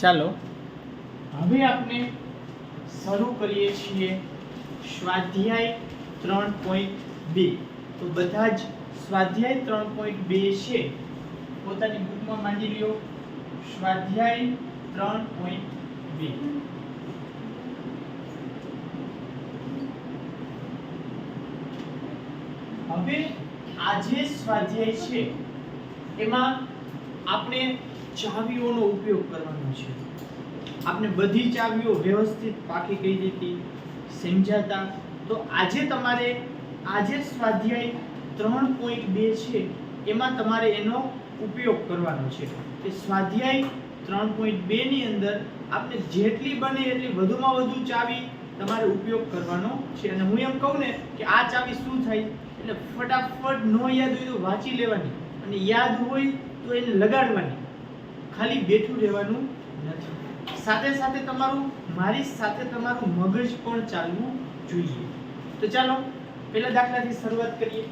ચાલો હવે આપણે શરૂ કરીએ છીએ સ્વાધ્યાય 3.2. તો બધા જ સ્વાધ્યાય 3.2 છે પોતાની બુકમાં માંડી લ્યો. સ્વાધ્યાય 3.2. હવે આ જે સ્વાધ્યાય છે એમાં આપણે ચાવીઓનો ઉપયોગ કરવાનો છે. આપણે બધી ચાવીઓ વ્યવસ્થિત પાકી કહી દીધી, સમજાતા. તો આજે તમારે આજે સ્વાધ્યાય 3.2 છે એમાં તમારે એનો ઉપયોગ કરવાનો છે. કે સ્વાધ્યાય 3.2 ની અંદર આપણે જેટલી બને એટલી વધુમાં વધુ ચાવી તમારે ઉપયોગ કરવાનો છે. અને હું એમ કહું ને કે આ ચાવી શું થાય એટલે ફટાફટ નો યાદ હોય તો વાંચી લેવાની, અને યાદ હોય તો એને લગાડવાની, ખાલી બેઠું રહેવાનું નથી. સાથે સાથે તમારું મારી સાથે તમારું મગજ પણ ચાલવું જોઈએ. તો ચાલો પહેલા દાખલાથી શરૂઆત કરીએ.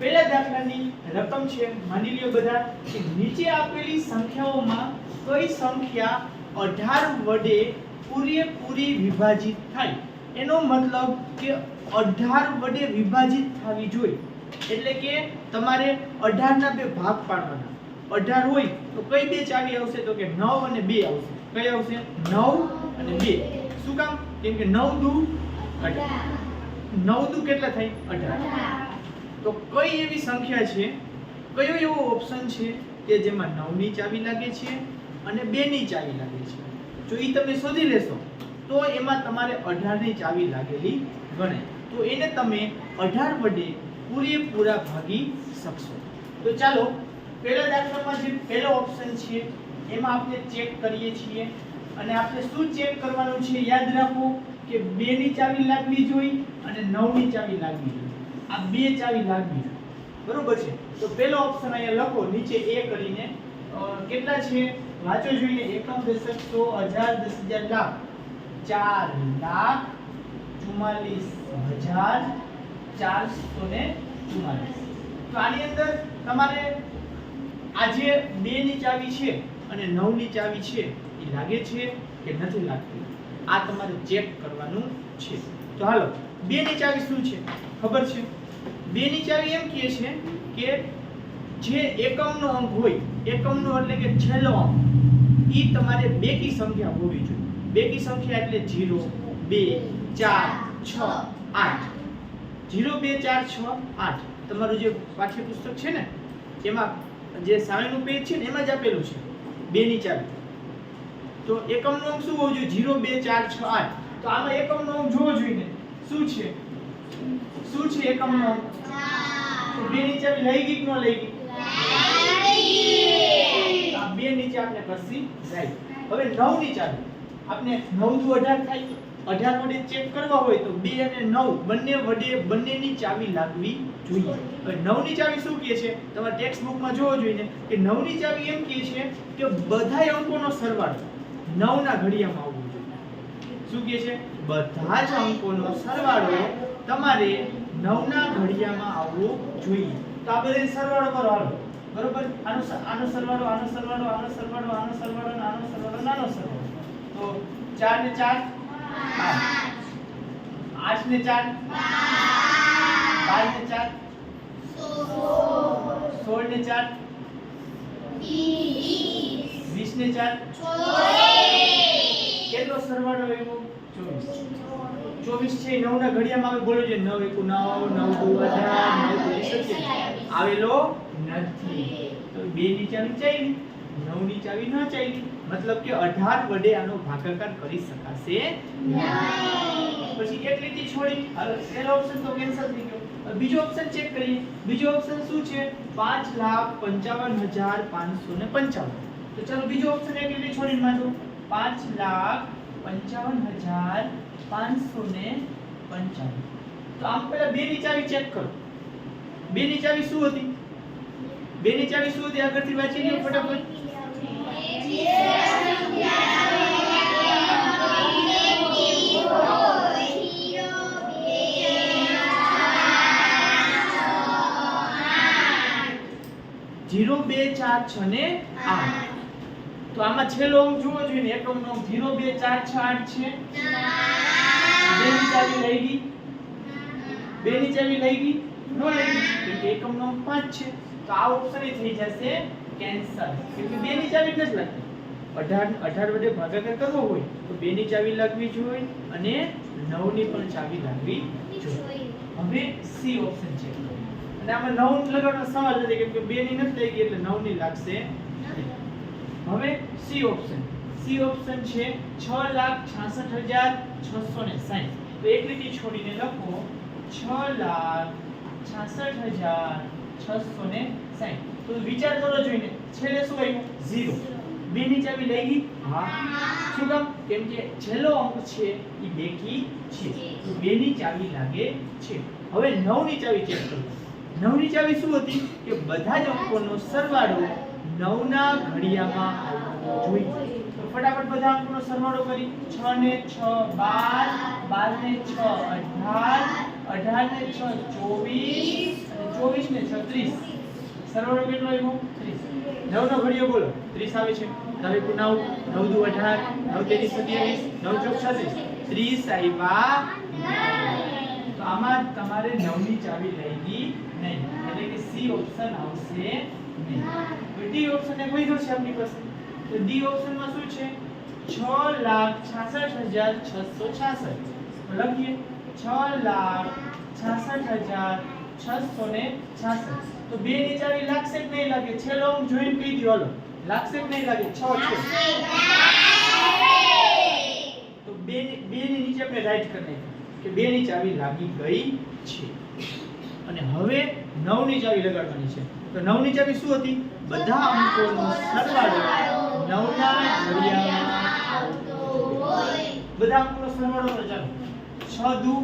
પહેલા દાખલાની રકમ છે, માની લ્યો બધા કે નીચે આપેલી સંખ્યાઓમાં કઈ સંખ્યા 18 વડે પૂરેપૂરી વિભાજિત થાય. એનો મતલબ કે 18 વડે વિભાજિત થવી જોઈએ. એટલે કે તમારે 18 ના બે ભાગ પાડવાના. 18 હોય તો કઈ બે ચાવી આવશે? તો કે 9 અને 2 આવશે. કઈ આવશે? 9 અને 2. શું કામ? કેમ કે 9 દુ 18. 9 દુ કેટલા થાય? 18. તો કઈ એવી સંખ્યા છે, કયો એવો ઓપ્શન છે કે જેમાં 9 ની ચાવી લાગે છે અને 2 ની ચાવી લાગે છે? જો ઈ તમે શોધી લેશો તો એમાં તમારે 18 ની ચાવી લાગેલી ગણાય. તો એને તમે 18 વડે પૂરેપૂરા ભાગી શકશો. તો ચાલો પહેલા દાખલામાં જે પહેલો ઓપ્શન છે એમાં આપણે ચેક કરીએ છીએ. અને આપણે શું ચેક કરવાનું છે? યાદ રાખો કે 2 ની ચાવી લાગવી જોઈએ અને 9 ની ચાવી લાગવી જોઈએ. આ બે ચાવી લાગવી જોઈએ, બરોબર છે? તો પહેલો ઓપ્શન અહીંયા લખો નીચે A કરીને. કેટલા છે વાંચો જોઈએ. એકમ, દશક, સો, હજાર, 10,000, લાખ. 4,44,444. તો આની અંદર તમારે આ જે 2 ની ચાવી છે અને 9 ની ચાવી છે એ લાગે છે કે નથી લાગતી, આ તમારે ચેક કરવાનું છે. તો હાલો 2 ની ચાવી શું છે ખબર છે? 2 ની ચાવી એમ કહે છે કે જે એકમનો અંક હોય, એકમનો એટલે કે છેલ્લો અંક, ઈ તમારે બેકી સંખ્યા હોવી જોઈએ. બેકી સંખ્યા એટલે 0, 2, 4, 6, 8. 0, 2, 4, 6, 8 તમારું જે પાઠ્યપુસ્તક છે ને એમાં જે સામેનું પેજ છે ને એમાં જ આપેલું છે 2 ની ચાવી. તો એકમનો અંક શું હોવો જોઈએ? 0, 2, 4, 6, 8. તો આમાં એકમનો અંક જોવો જોઈએ. શું છે? શું છે એકમનો અંક? 4. તો 2 ની ચાવી લઈ ગઈ કે ન લઈ ગઈ? આ 2 નીચે આપણે કરસી રાઈટ. હવે 9 ની ચાવી આપણે 9 દુ 18 થાય. 18 વડે ચેક કરવા હોય તો 2 અને 9 બંને વડે બંનેની ચાવી લાગવી જોઈએ. હવે 9 ની ચાવી શું કહે છે? તમારા ટેક્સ્ટ બુકમાં જોવો જોઈએ કે 9 ની ચાવી એમ કહે છે કે બધાય અંકોનો સરવાળો 9 ના ઘડિયામાં આવવો જોઈએ. શું કહે છે? બધા જ અંકોનો સરવાળો તમારે 9 ના ઘડિયામાં આવવો જોઈએ. તો આ બધાય સરવાળો કરો હાલો. બરોબર? આનો સરવાળો, આનો સરવાળો, આનો સરવાળો, આનો સરવાળો, આનો સરવાળો, આનો સરવાળો. તો 4 ને 4 8 ને 4 12 ને 4 16 ને 4 20 ને 4 કેટલો સરવાળો આવ્યો? 24 છે. 9 ના ઘડિયામાં આવે. બોલો જે 9 1 9 9 2 18 9 2 27 આવેલો નથી. તો 2 ની ચાવી ચાલી, 9 ની ચાવી ન ચાલી. મતલબ કે 18 વડે આનો ભાગાકાર કરી શકાશે નહીં. પછી એક લીટી છોડી. હવે પહેલો ઓપ્શન તો કેન્સલ થઈ ગયો. બીજો ઓપ્શન ચેક કરીએ. બીજો ઓપ્શન શું છે? 5,55,555. તો ચાલો બીજો ઓપ્શન એક લીટી છોડીને વાંચો. 5,55,555. તો આમ પહેલા 2 ની ચાવી ચેક કરો. 2 ની ચાવી શું હતી? 2 ની ચાવી શું હતી? આગળથી વાંચી લ્યો ફટાફટ. 0, 2, 4, 6 ને 8. તો તો આમાં છેલ્લો અંક જોવો જોઈએ ને એકમનો અંક 0 2 4 6 8 છે. બેની ચાવી લઈ ગઈ, બેની ચાવી લઈ ગઈ નો લઈ ગઈ કેમ કે એકમનો અંક 5 છે. તો આ ઓપ્શન એ થઈ જશે કેન્સલ કેમ કે બેની ચાવી નથી લાગતી. 18 વડે ભાગાકાર કરવો હોય તો બેની ચાવી લાગવી જોઈએ અને 9 ની પણ ચાવી લાગવી જોઈએ. હવે સી ઓપ્શન છે અને આમાં 9 લગાડવાનો સવાલ નથી કેમ કે બેની નથી લઈ ગઈ એટલે 9 ની લાગશે. હવે સી ઓપ્શન છે 6,66,660. તો એક લીટી છોડીને લખો 6,66,660. તો વિચાર કરો જોઈને છેલ્લે શું આવ્યું 0. બેની ચાવી લઈ ગઈ હા શું કામ કેમ કે છેલ્લો અંક છે એ બેકી છે તો બેની ચાવી લાગે છે. હવે 9 ની ચાવી ચેક કરો. 9 ની ચાવી શું હતી કે બધા જ અંકોનો સરવાળો 9 ના ઘડિયામાં આવવો જોઈએ. તો ફટાફટ બધા અંકોનો સરવાળો કરી 6 ને 6 12 12 ને 6 18 18 ને 6 24 અને 24 ને 6 30. સરવાળો કેટલો આવ્યો 30. 9 નો ઘડિયો બોલો 30 આવે છે. હવે 9 9 દુ 18 9 3 27 9 ચોક 36 30 આવ્યા. તો આમાં તમારે 9 ની ચાવી લઈ ગઈ નહીં એટલે કે સી ઓપ્શન આવશે નહીં. તો ડી ઓપ્શન ને કોઈ છે આપણી પાસે. તો ડી ઓપ્શન માં શું છે 6,66,666. તો લખીએ 6,66,666. તો બે ની ચાવી લાગશે કે નહીં લાગે છેલ્લો અંક જોઈન કહી દો હાલો લાગશે કે નહીં લાગે 6 છે તો બે ની નીચે આપણે રાઈટ કરી નાખીએ કે બે ની ચાવી લાગી ગઈ છે. અને હવે 9 ની ચાવી લગાડવાની છે. તો 9 ની ચાવી શું હતી બધા અંકોનો સરવાળો 9 ના ઘડિયામાં આવતો હોય. બધા અંકોનો સરવાળો કરો ચાલો 6 દુ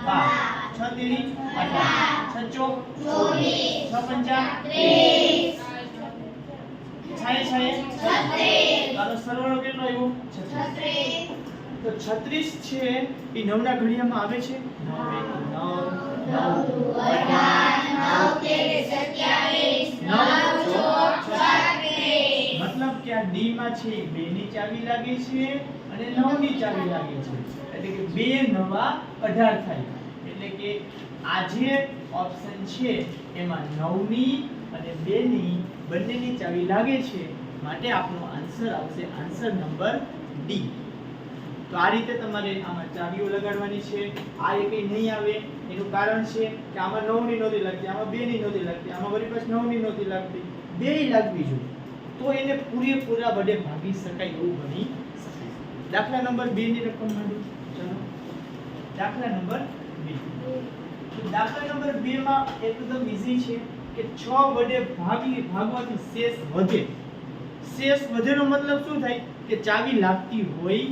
12 6 તેરી 18 6 ચોક 24 6 પંચા 30 છાય 36 તારો સરવાળો કેટલો આવ્યો 36. તો 36 છે એ 9 ના ઘડિયામાં આવે છે 9 9 મતલબ કે આ ડી માં છે 2 ની ચાવી લાગે છે અને 9 ની ચાવી લાગે છે એટલે કે 2 નવા 18 થાય. એટલે કે આ જે ઓપ્શન છે એમાં 9 ની અને 2 ની બંનેની ચાવી લાગે છે માટે આપણો આન્સર આવશે આન્સર નંબર ડી. તો આ રીતે તમારે આમાં ચાવીઓ લગાડવાની છે. આ એકઈ નહીં આવે એનું કારણ છે કે આમાં 9 ની નહોતી લાગતી આમાં 2 ની નહોતી લાગતી આમાં વળી પાછું 9 ની નહોતી લાગતી બેય લાગવી જોઈએ તો એને પૂરેપૂરા વડે ભાગી શકાય એવું બની શકાય. દાખલા નંબર 2 ની રકમ માંડો ચલો. દાખલા નંબર 2 તો દાખલા નંબર 2 માં એકદમ ઈઝી છે કે 6 વડે ભાગવાથી શેષ વધે. શેષ વધેનો મતલબ શું થાય કે ચાવી લાગતી હોય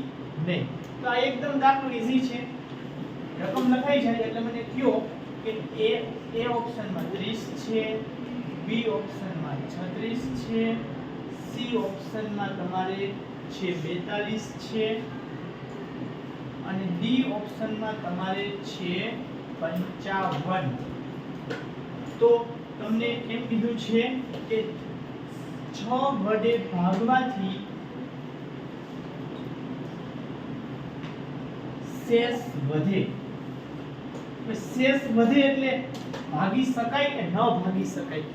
નહીં. તો આ એકદમ દાખલો ઈઝી છે. રકમ લખાઈ જાય એટલે મને કયો કે એ ઓપ્શનમાં 30 છે, બી ઓપ્શનમાં 36 છે, સી ઓપ્શનમાં તમારે છે 42 છે અને ડી ઓપ્શનમાં તમારે છે 55. તો તમને એમ કીધું છે કે 6 વડે ભાગવાથી શેષ વધે. શેષ વધે એટલે ભાગી શકાય કે ન ભાગી શકાય.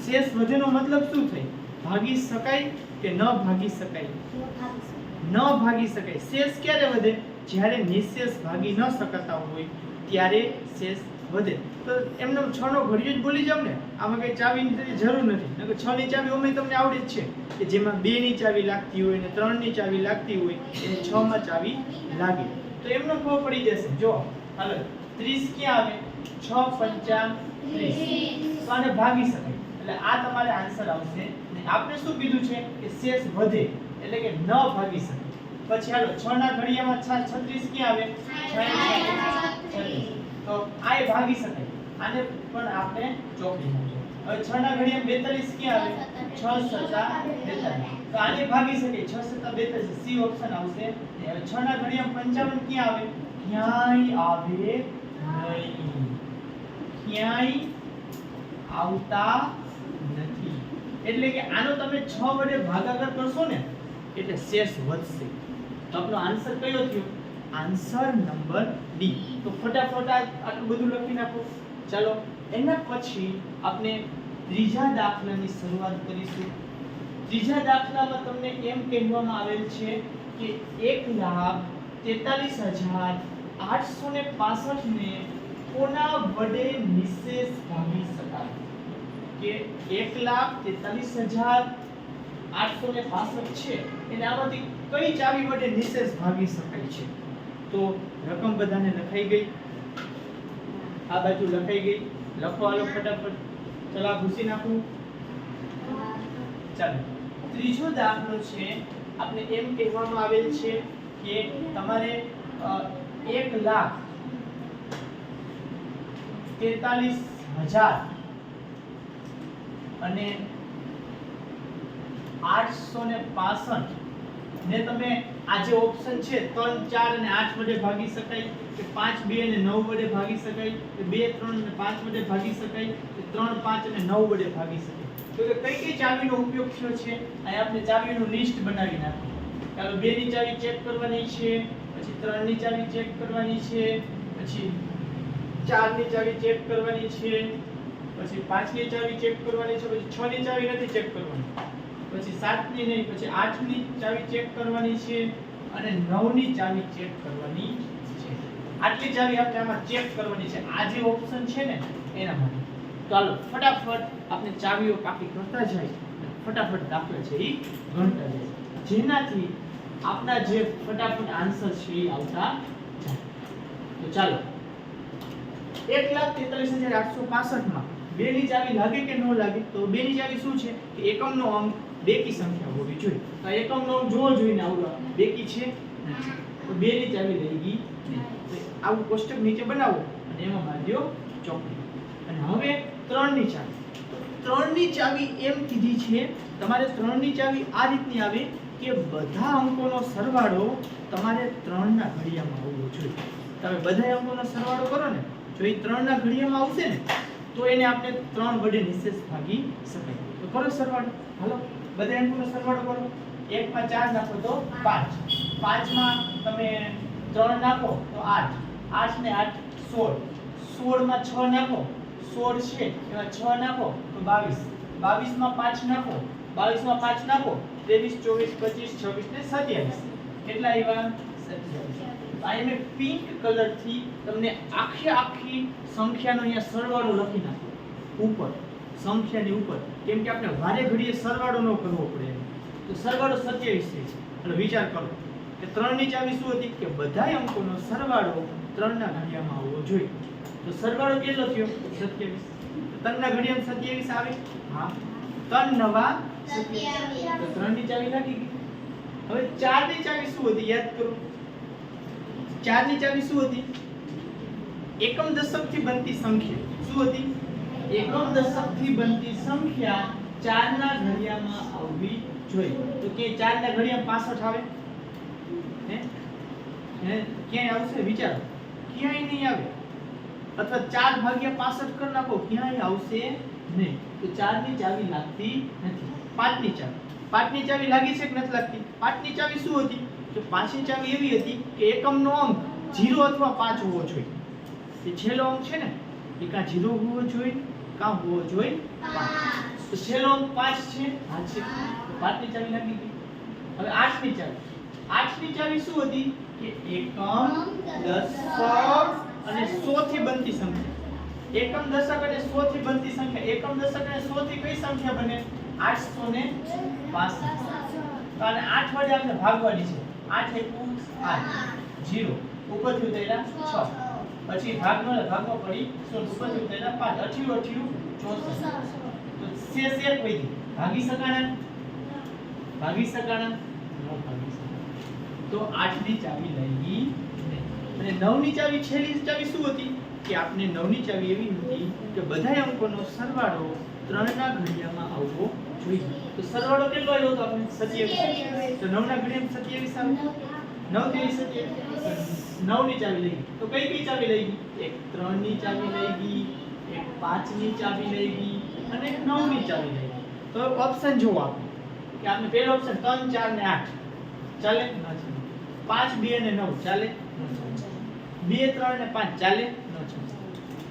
શેષ વધેનો મતલબ શું થાય ભાગી શકાય કે ન ભાગી શકાય. ન ભાગી શકાય. શેષ ક્યારે વધે જ્યારે નિશેષ ભાગી ન શકાતા હોય ત્યારે શેષ વધે. તો એમનો 6 નો ઘડિયો જ બોલી જાવ ને આમાં કઈ ચાવીની જરૂર નથી. નકર 6 ની ચાવી ઓમે તમને આવડે જ છે કે જેમાં 2 ની ચાવી લાગતી હોય અને 3 ની ચાવી લાગતી હોય એને 6 માં ચાવી લાગે. તો એમનો ખબર પડી જશે. જો હાલો 30 ક્યાં આવે 6 5 30 તો આને ભાગી શકાય એટલે આ તમારે આન્સર આવશે. ને આપણે શું કીધું છે કે શેષ વધે એટલે કે ન ભાગી શકે. પછી હાલો 6 ના ઘડિયામાં 36 ક્યાં આવે 36 તો આ એ ભાગી શકાય. આને પણ આપણે ચોકડી નાખજો. હવે 6 ના ઘડિયામાં 42 ક્યાં આવે 6 7 42 તો આને ભાગી શકે 6 7 42 સી ઓપ્શન આવશે. હવે 6 ના ઘડિયામાં 55 ક્યાં આવે ક્યાંય આવે નહીં. ક્યાંય આવતા નથી. એટલે કે આનો તમે 6 વડે ભાગાકાર કરશો ને એટલે શેષ વધશે. તો આપણો આન્સર કયો થયો? Answer number D. તો ફટાફટ આટલું બધું લખી નાખો. ચાલો એના પછી આપણે ત્રીજા દાખલાની શરૂઆત કરીશું. ત્રીજા દાખલામાં તમને એમ કહેવામાં આવેલ છે કે 1,43,865 ને કોના વડે નિશેષ ભાગી શકાય? કે 1,43,865 છે એને આમાંથી કઈ ચાવી વડે નિશેષ ભાગી શકાય છે? તો રકમ બધાને લખાઈ ગઈ, આ બાજુ લખાઈ ગઈ. લખો હાલો ફટાફટ. ચલો આ ભૂસી નાખું. ચાલો ત્રીજો દાખલો છે. આપણે એમ કહેવામાં આવેલ છે કે તમારે 1,43,000 અને 865 ને તમે આ જે ઓપ્શન છે 3 4 અને 8 વડે ભાગી શકાય, કે 5 2 અને 9 વડે ભાગી શકાય, કે 2 3 અને 5 વડે ભાગી શકાય, કે 3 5 અને 9 વડે ભાગી શકાય. તો કે કઈ કઈ ચાવીનો ઉપયોગ થયો છે? અહીં આપણે ચાવીનું લિસ્ટ બનાવી નાખ્યું. ચાલો 2 ની ચાવી ચેક કરવાની છે, પછી 3 ની ચાવી ચેક કરવાની છે, પછી 4 ની ચાવી ચેક કરવાની છે, પછી 5 ની ચાવી ચેક કરવાની છે, પછી 6 ની ચાવી નથી ચેક કરવાની, પછી 7 ની નહીં, પછી 8 ની ચાવી ચેક કરવાની છે અને 9 ની ચાવી ચેક કરવાની છે. આટલી ચાવી આપણે આમાં ચેક કરવાની છે. આ જે ઓપ્શન છે ને એના માટે. ચાલો ફટાફટ આપણે ચાવીઓ પાકી કરતા જાય, ફટાફટ દાખલા છે એ ગણતા જાય, જેનાથી આપના જે ફટાફટ આન્સર છે એ આવતા જાય. તો ચાલો 1,43,865 માં 2 ની ચાવી લાગે કે ન લાગે? તો 2 ની ચાવી શું છે કે એકમનો અંક બેકી સંખ્યા હોવી જોઈએ. તો એકમનો અંક જોવો જોઈએ ને, આવડો બેકી છે નથી. તો 2 ની ચાવી લઈ ગઈ નહીં. તો આવું કોષ્ટક નીચે બનાવો અને એમાં બાંધ્યો ચોકડી. અને હવે 3 ની ચાવી. તો 3 ની ચાવી એમ કીધી છે તમારે 3 ની ચાવી આ રીતની આવે કે બધા અંકોનો સરવાળો તમારે 3 ના ઘડિયામાં આવવો જોઈએ. તમે બધા અંકોનો સરવાળો કરો ને, જો એ 3 ના ઘડિયામાં આવશે ને તો એને આપણે 3 વડે નિશેષ ભાગી શકાય. તો કરો સરવાળો. હાલો બધા અંકોનો સરવાળો કરો. 1 માં 4 નાખો તો 5, 5 માં તમે 3 નાખો તો 8, 8 ને 8 16, 16 માં 6 નાખો 16 છે એમાં 6 નાખો તો 22, 22 માં 5 નાખો, 22 માં 5 નાખો 23 24 25 26 ને 27. કેટલા આવ્યા? 27. આ મેં પિંક કલર થી તમને આખી સંખ્યાનો અહીંયા સરવાળો લખી નાખો ઉપર, સંખ્યાની ઉપર, કેમ કે આપણે વારે ઘડીએ સરવાળો ન કરવો પડે. તો સરવાળો 27 છે. એટલે વિચાર કરો કે 3 ની ચાવી શું હતી કે બધાય અંકોનો સરવાળો 3 ના ઘડિયામાં આવવો જોઈએ. તો સરવાળો કેટલો થયો? 27. તો 3 ના ઘડિયામાં 27 આવે. હા, 3 નવા 27. તો 3 ની ચાવી લાગી ગઈ. હવે 4 ની ચાવી શું હતી યાદ કરો. 4 ની ચાવી શું હતી? એકમ દશકથી બનતી સંખ્યા. શું હતી? એકમ દશકથી બનતી સંખ્યા 4 ના ઘડિયામાં આવવી જોઈએ. તો કે 4 ના ઘડિયામાં 65 આવે? હે ક્યાંય આવશે? વિચારો. ક્યાંય નહીં આવે. અથવા 4 ભાગ્યા 65 કરી નાખો, ક્યાંય આવશે નહીં. તો 4 ની ચાવી લાગતી નથી. 5 ની ચાવી. 5 ની ચાવી લાગી છે કે નથી લાગતી? 5 ની ચાવી શું હતી? તો 5 ની ચાવી એવી હતી કે એકમનો અંક 0 અથવા 5 હોવો જોઈએ. એ છેલ્લો અંક છે ને એ કાં 0 હોવો જોઈએ કાં હોવો જોઈએ 5. તો છેલ્લો અંક 5 છે. હા છે. તો 5 ની ચાવી લાગી ગઈ. હવે 8 ની ચાવી. 8 ની ચાવી શું હતી કે એકમ, દશક અને 100 થી બનતી સંખ્યા. એકમ, દશક અને 100 થી બનતી સંખ્યા. એકમ, દશક અને 100 થી કઈ સંખ્યા બને? 865. અને 8 વડે આપણે ભાગવાની છે. 8 એકુ 8, 0 ઉપરથી ઉતર્યા 6, પછી ભાગમાં પડી 16 ઉપરથી ઉતર્યા 5, 88 64. તો શેષ એક વધી. ભાગી શકાણા? ભાગી શકાણા? ન ભાગી શકાણા. તો 8 ની ચાવી લઈ ગઈ. અને 9 ની ચાવી, છેલ્લી ચાવી શું હતી કે આપણે 9 ની ચાવી એવી હતી કે બધા અંકોનો સરવાળો 3 ના ઘડિયામાં આવવો જોઈએ. તો સરવાળો કેટલો આવ્યો તો આપણે 27. તો 9 ના ઘડિયામાં 27 આવે. 9 થી 27. 9 ની ચાવી લઈ ગઈ. તો કઈ કઈ ચાવી લઈ ગઈ? એક 3 ની ચાવી લઈ ગઈ, એક 5 ની ચાવી લઈ ગઈ અને એક 9 ની ચાવી લઈ ગઈ. તો ઓપ્શન જોવો આપણે કે આપણે પહેલો ઓપ્શન 3 4 ને 8. ચાલે? ન ચાલે. 5 2 અને 9 ચાલે? ન ચાલે. 2 3 અને 5 ચાલે? ન ચાલે.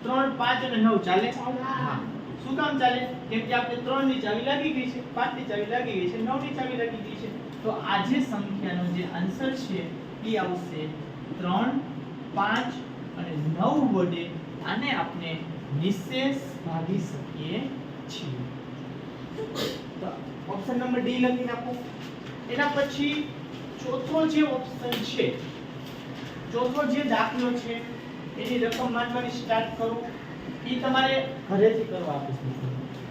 3 5 અને 9 ચાલે? હા. શું કામ ચાલે? કેમ કે આપણે 3 ની ચાવી લાગી ગઈ છે, 5 ની ચાવી લાગી ગઈ છે, 9 ની ચાવી લાગી ગઈ છે. તો આ જે સંખ્યાનો જે આન્સર છે એ આવશે 3 5 અને 9 વડે આને આપણે નિશેષ ભાગી શકીએ છીએ. તો ઓપ્શન નંબર ડી લખી નાખો. એના પછી ચોથો જે ઓપ્શન છે, ચોથો જે દાખલો છે એની રકમ માંડવાની સ્ટાર્ટ કરો. એ તમારે ઘરેથી કરવા આપીશ.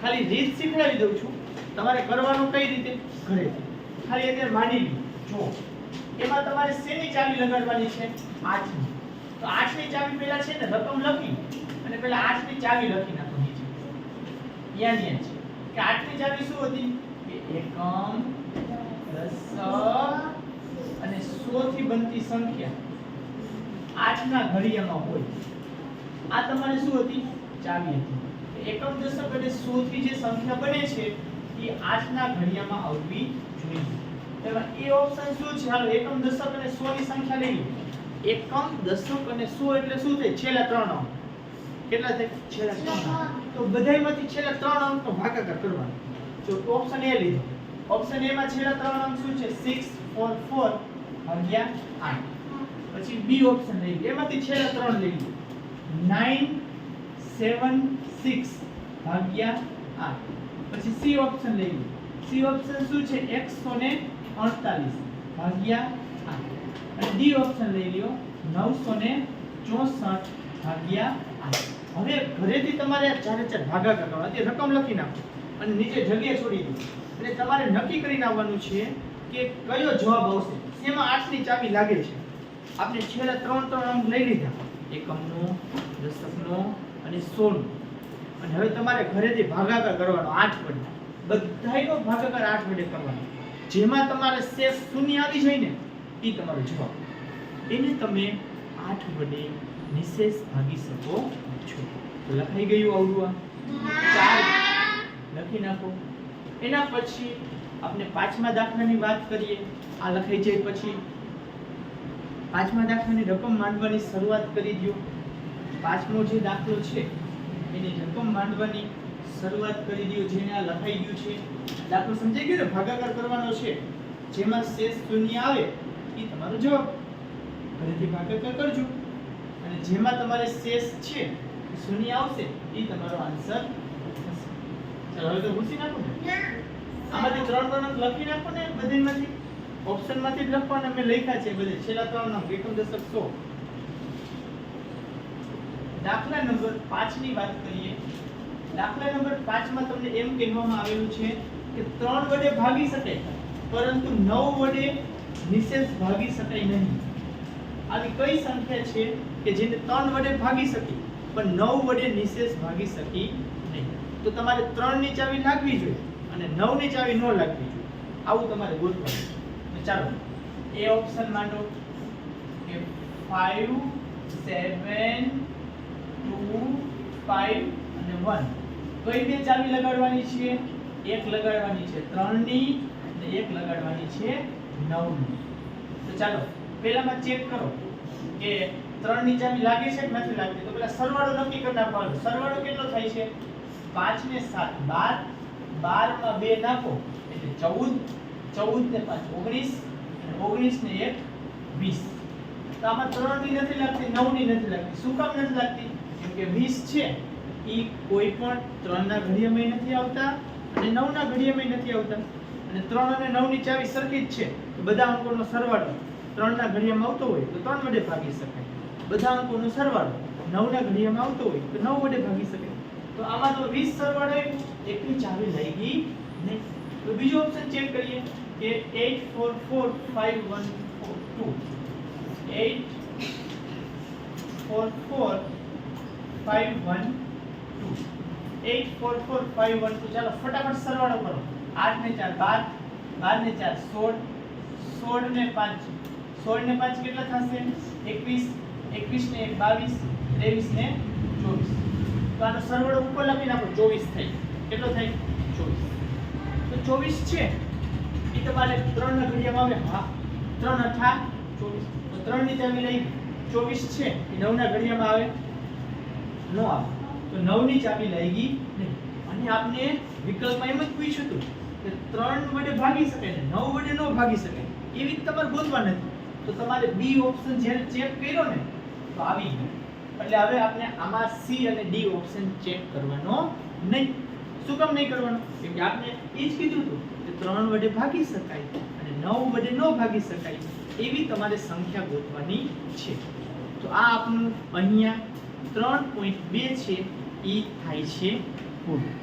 ખાલી રીત શીખવાડી દઉં છું, તમારે કરવાનું કઈ રીતે ઘરેથી. ખાલી અત્યારે માંડી લો. જો એમાં તમારે શેની ચાવી લગાડવાની છે? 8 ની. તો 8 ની ચાવી પહેલા છે ને રકમ લખી અને પહેલા 8 ની ચાવી લખી નાખો નીચે. યાની છે કે 8 ની ચાવી શું હતી? કે એકમ, દશક અને 100 થી બનતી સંખ્યા 8 ના ઘડિયામાં હોય. આ તમારે શું હતી? ચાવી હતી. એકમ, દશક અને 100 થી જે સંખ્યા બને છે એ 8 ના ઘડિયામાં આવવી જોઈએ. એમાં એ ઓપ્શન શું છે? હાલો એકમ, દશક અને 100 ની સંખ્યા લઈ લો. એકમ, દશક અને 100 એટલે શું થાય? છેલ્લા 3 અંક. કેટલા થાય? છેલ્લા 3 અંક. તો બધાયમાંથી છેલ્લા 3 અંકનો ભાગાકાર કરવાનો. જો ઓપ્શન એ લીધો. ઓપ્શન એ માં છેલ્લા 3 અંક શું છે? 6 4 4 ભાગ્યા 8. પછી બી ઓપ્શન લઈ લો. એમાંથી છેલ્લા 3 લઈ લો. 9 7 6 ભાગ્યા 8. પછી સી ઓપ્શન લઈ લો. સી ઓપ્શન શું છે? 148 ભાગ્યા 8. અને ડી ઓપ્શન લઈ લ્યો 964 ભાગ્યા 8. હવે ઘરેથી તમારે ચારે ચાર ભાગાકાર કરવાના. તે રકમ લખી નાખો અને નીચે જગ્યા છોડી દો. એટલે તમારે નક્કી કરીને આવવાનું છે કે કયો જવાબ આવશે. શેમાં 8 ની ચાવી લાગે છે? આપણે છેલ્લા 3 અંક લઈ લીધા. એકમનો, દશકનો અને 100 નો. અને હવે તમારે ઘરેથી ભાગાકાર કરવાનો 8 વડે. બધાયનો ભાગાકાર 8 વડે કરવાનો. જેમાં તમારે શેષ શૂન્ય આવી જાય ને એ તમારો જવાબ. એને તમે 8 વડે નિશેષ ભાગી શકો છો. તો લખાઈ ગયું આવડું? ચાલ લખી નાખો. એના પછી આપણે પાંચમા દાખલાની વાત કરીએ. આ લખાઈ જાય પછી પાંચમા દાખલાની રકમ માંડવાની શરૂઆત કરી દો. પાંચમો જે દાખલો છે એની રકમ માંડવાની શરૂઆત કરી દો. જેને આ લખાઈ ગયું છે દાખલો સમજાઈ ગયો ને? ભાગાકાર કરવાનો છે. જેમાં શેષ શૂન્ય આવે એ તમારો જવાબ. ફરીથી ભાગાકાર કરજો અને જેમાં તમારે શેષ છે શૂન્ય આવશે એ તમારો આન્સર થશે. ચાલો હવે તો પૂછી નાખો ને. આમાંથી 3 અંક લખી નાખો ને. બધીમાંથી ઓપ્શનમાંથી જ લખવાના. મેં લખ્યા છે બધે છેલ્લા 3 અંક. એકમ, દશક, 100. દાખલા નંબર 5 ની વાત કરીએ. દાખલા નંબર 5 માં તમને એમ કહેવામાં આવેલું છે કે 3 વડે ભાગી શકાય પરંતુ 9 વડે નિશેષ ભાગી શકાય નહીં. આવી કઈ સંખ્યા છે કે જેને 3 વડે ભાગી શકી પણ 9 વડે નિશેષ ભાગી શકી નહીં? તો તમારે 3 ની ચાવી લાગવી જોઈએ અને 9 ની ચાવી ન લાગવી જોઈએ. આવું તમારે ગોતવાનું. ચાલો એ ઓપ્શન માંડો કે 5 7 2 5 અને 1. કઈ બે ચાવી લગાડવાની છે? એક લગાડવાની છે 3 ની અને એક લગાડવાની છે 9 ની. તો ચાલો પહેલામાં ચેક કરો કે 3 ની ચાવી લાગે છે કે નથી લાગતી. તો પહેલા સરવાળો નક્કી કરી નાખવાનો. સરવાળો કેટલો થાય છે? 5 ને 7 12, 12 માં 2 નાખો એટલે 14, 14 ને 5 19 અને 19 ને 1 20. તો આમાં 3 ની નથી લાગતી, 9 ની નથી લાગતી. શું કામ નથી લાગતી? કેમ કે 20 છે ઈ કોઈ પણ 3 ના ઘડિયામાં નથી આવતા અને 9 ના ઘડિયામાં નથી આવતા. અને 3 અને 9 ની ચાવી સરખી જ છે. તો બધા અંકોનો સરવાળો 3 ના ઘડિયામાં આવતો હોય તો 3 વડે ભાગી શકાય. બધા અંકોનો સરવાળો 9 ના ઘડિયામાં આવતો હોય તો 9 વડે ભાગી શકાય. તો આમાં તો 20 સરવાળો એકની ચાવી લઈ ગઈ નહીં. તો બીજો ઓપ્શન ચેક કરીએ કે 8 4 4 5 1 4 2. 8 4 4 5 1 2. 8 4 4 5 1 2. ચાલો ફટાફટ સરવાળો કરો. 8 ને 4 12, 12 ને 4 16, 16 ને 5 16 ને 5 કેટલા થશે? 21, 21 ને 1 22, 23 ને 24. તો આનો સરવાળો ઉપર લખી નાખો. 24 થાય. કેટલો થાય? 24. તો 24 છે એ તમારે 3 ના ઘડિયામાં આવે. હા 3 અઠા 24 તો 3 ની ચાવી લઈ 24 છે એ 9 ના ઘડિયામાં આવે નો આવે તો 9 ની ચાવી લઈ ગઈ નહીં અને આપને વિકલ્પમાં એમ જ પૂછ્યું હતું કે 3 વડે ભાગી શકાય ને 9 વડે ન ભાગી શકાય એવી તમારે ગોતવા નથી તો તમારે બી ઓપ્શન જ્યારે ચેક કર્યો ને તો આવી ગયો એટલે હવે આપણે આમાં સી અને ડી ઓપ્શન ચેક કરવાનો નહીં શું કામ નહીં કરવાનો કેમ કે આપણે એ જ કીધું હતું કે 3 વડે ભાગી શકાય અને 9 વડે ન ભાગી શકાય એવી તમારે સંખ્યા ગોતવાની છે તો આ આપણું અહીંયા 3.2 છે ઈ થાય છે પૂરું